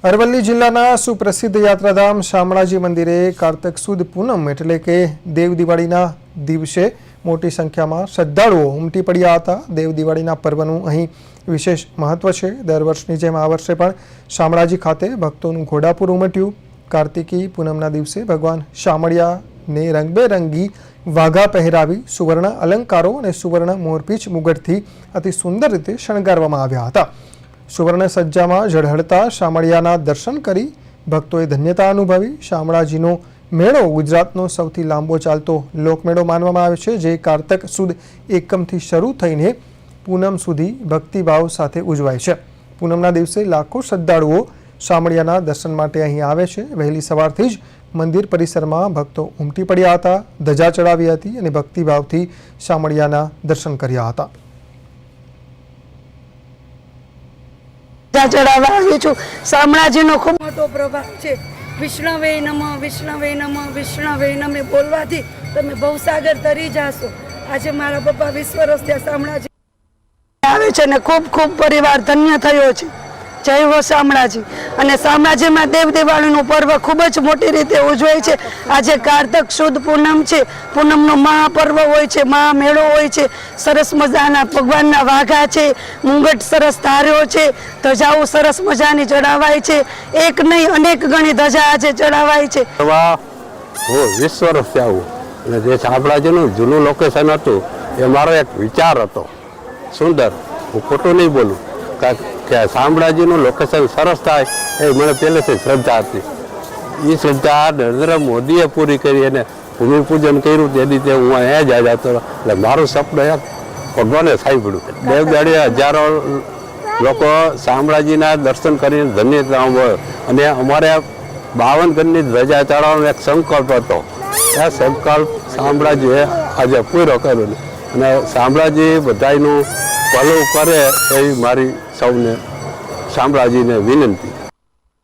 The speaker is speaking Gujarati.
અરવલ્લી જિલ્લાના સુપ્રસિદ્ધ યાત્રાધામ શામળાજી મંદિરે કાર્તક સુદ પૂનમ એટલે કે દેવ દિવાળીના દિવસે મોટી સંખ્યામાં શ્રદ્ધાળુઓ ઉમટી પડ્યા હતા। દેવ દિવાળીના પર્વનું અહીં વિશેષ મહત્વ છે। દર વર્ષની જેમ આ વર્ષે પણ શામળાજી ખાતે ભક્તોનું ઘોડાપુર ઉમટ્યું। કાર્તિકી પૂનમના દિવસે ભગવાન શામળિયાને રંગબેરંગી વાઘા પહેરાવી સુવર્ણ અલંકારો અને સુવર્ણ મોરપીંછ મુગટથી અતિ સુંદર રીતે શણગારવામાં આવ્યા હતા। સુવર્ણ સજ્જામાં ઝળહળતા શામળિયાના દર્શન કરી ભક્તોએ ધન્યતા અનુભવી। શામળાજીનો મેળો ગુજરાતનો સૌથી લાંબો ચાલતો લોકમેળો માનવામાં આવે છે, જે કાર્તક સુદ એકમથી શરૂ થઈને પૂનમ સુધી ભક્તિભાવ સાથે ઉજવાય છે। પૂનમના દિવસે લાખો શ્રદ્ધાળુઓ શામળિયાના દર્શન માટે અહીં આવે છે। વહેલી સવારથી જ મંદિર પરિસરમાં ભક્તો ઉમટી પડ્યા હતા, ધજા ચડાવી હતી અને ભક્તિભાવથી શામળિયાના દર્શન કર્યા હતા। ચડાવવા આવી છું। શામળાજીનો ખૂબ મોટો પ્રભાવ છે। વિષ્ણવે નમઃ, વિષ્ણવે નમઃ, વિષ્ણવે નમઃ બોલવાથી તમે ભવસાગર તરી જાશો। આજે મારા પપ્પા 20 વર્ષ ત્યાં શામળાજી આવે છે ને ખૂબ ખૂબ પરિવાર ધન્ય થયો છે। જય હો શામળાજી। અને શામળાજીમાં દેવ દિવાળીનું પર્વ ખૂબ જ મોટી રીતે ઉજવાય છે। આજે કાર્તક સુદ પૂનમ છે। પૂનમનો મહાપર્વ હોય છે, મહામેળો હોય છે। સરસ મજાના ભગવાનના વાઘા છે, મુંગટ સરસ ધાર્યો છે, ધજાઓ સરસ મજાની ચડાવાય છે। એક નહીં અનેક ગણી ધજા આજે ચડાવાય છે। 20 વર્ષથી આવું અને જે શામળાજીનું જૂનું લોકેશન હતું એ મારો એક વિચાર હતો સુંદર। હું ખોટું નહીં બોલું કે શામળાજીનું લોકેશન સરસ થાય એ મને પહેલેથી શ્રદ્ધા હતી। એ શ્રદ્ધા નરેન્દ્ર મોદીએ પૂરી કરી અને ભૂમિપૂજન કર્યું તેથી તે હું અહીંયા જ આવ્યા હતો। એટલે મારું સપનું એક ભગવાને સાંભળ્યું। દેવદાડીએ હજારો લોકો શામળાજીના દર્શન કરીને ધન્યતા મળ્યો અને અમારે 52 ગણની ધજા ચડાવવાનો એક સંકલ્પ હતો। એ સંકલ્પ શામળાજીએ આજે પૂરો કર્યો અને શામળાજી બધાનું ભલું કરે એવી મારી સૌને શામળાજીને વિનંતી।